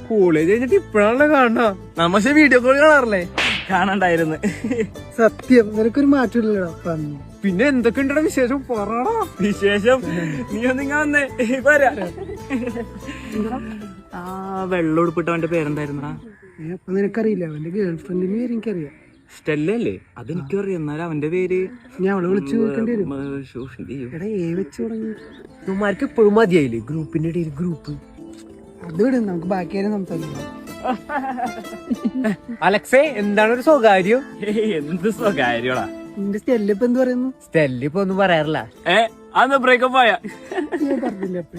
College കഴിഞ്ഞിട്ട് ഇപ്പഴാണല്ലോ കാണാ. നമ്മ വീഡിയോ കോൾ കാണാറില്ലേ? കാണണ്ടായിരുന്നു. സത്യം നിനക്കൊരു മാറ്റമില്ലടാ. പിന്നെ എന്തൊക്കെ ഉണ്ടോ വിശേഷം? പറയടാ. വിശേഷം നീ ഒന്നിങ്ങ വന്നേ പോരാ. ആ വെള്ളം ഉടുപ്പിട്ടവന്റെ പേരെന്തായിരുന്നാ? അപ്പൊ നിനക്കറിയില്ല, അവന്റെ ഗേൾ ഫ്രണ്ടിന്റെ പേര് എനിക്കറിയാം. സ്റ്റെല്ലല്ലേ? അതെനിക്കും അറിയാം. എന്നാലും അവന്റെ പേര് ഞാൻ അവളെ വിളിച്ചു നോക്കേണ്ടി വരും. എടാ വെച്ച് തുടങ്ങി ഇവന്മാർക്ക് ഇപ്പോഴും മതിയായില്ലേ ഗ്രൂപ്പിന്റെ ഇടയിൽ ഗ്രൂപ്പ്? അത് വിടും, നമുക്ക് ബാക്കി കാര്യം സംസാരിക്കാം. അലക്സേ, എന്താണ് ഒരു സ്വകാര്യം? എന്ത് സ്വകാര്യടാ. നിന്റെ സ്റ്റെല്ല് ഇപ്പൊ എന്ത് പറയുന്നു? സ്റ്റെല്ലി ഇപ്പൊ ഒന്നും പറയാറില്ല. അന്ന് ബ്രേക്കപ്പ് ആയ ഞാൻ പറഞ്ഞില്ല അപ്പൊ.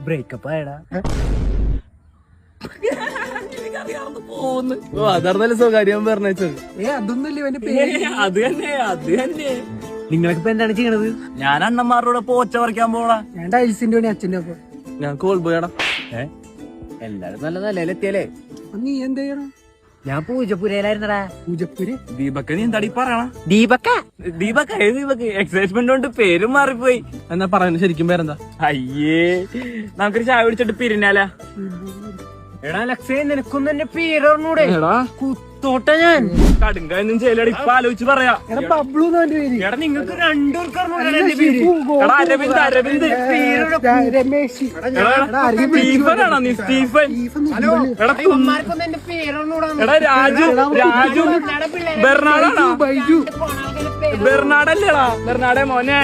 ബ്രേക്കപ്പ് ആയടാ. അതറിഞ്ഞല്ല സ്വകാര്യം പറഞ്ഞത്. അതൊന്നുമില്ല ഇവന്റെ പേര്. അത് തന്നെ. നിങ്ങളൊക്കെ ഇപ്പൊ എന്താണ് ചെയ്യണത്? ഞാൻ അണ്ണന്മാരോടെ പോച്ച പറിക്കാൻ പോടാ. ഞാൻ ടൈൽസിന്റെ പണി അച്ഛന്റെ ഒപ്പം. ഞാൻ കോൾ പോയടാ. എല്ലാരും നല്ല നിലയിലെത്തിയല്ലേ? അപ്പൊ നീ എന്ത് ചെയ്യണം? ഞാൻ പൂജപ്പുരയിലായിരുന്നടാ. പൂജപ്പുര്? ദീപക്ക നീ എന്താടി പറയണ? ദീപക്ക ദീപക് എക്സൈറ്റ്മെന്റ് കൊണ്ട് പേരും മാറിപ്പോയി. എന്നാ പറയുന്നത് ശരിക്കും പേരെന്താ? അയ്യേ, നമുക്കൊരു ചായ പിടിച്ചിട്ട് പിരിഞ്ഞാലാ? എടാ അലക്സേ, നിനക്കൊന്നും എന്റെ പേരറിഞ്ഞൂടെ? കുത്തോട്ട ഞാൻ കടുങ്കായൊന്നും ചെയ്യലടാ. ഇപ്പൊ ആലോചിച്ച് പറയാ. എടാ ബബ്ലു എന്നാ പേര്. എടാ നിങ്ങൾക്ക് അരവിന്ദ് രമേശ്. സ്റ്റീഫനാണോ നീ? സ്റ്റീഫൻ. എടാ രാജു ബെർണാഡാണോ? ബെർണാഡല്ലേടാ? ബെർണാഡേ മോനെ.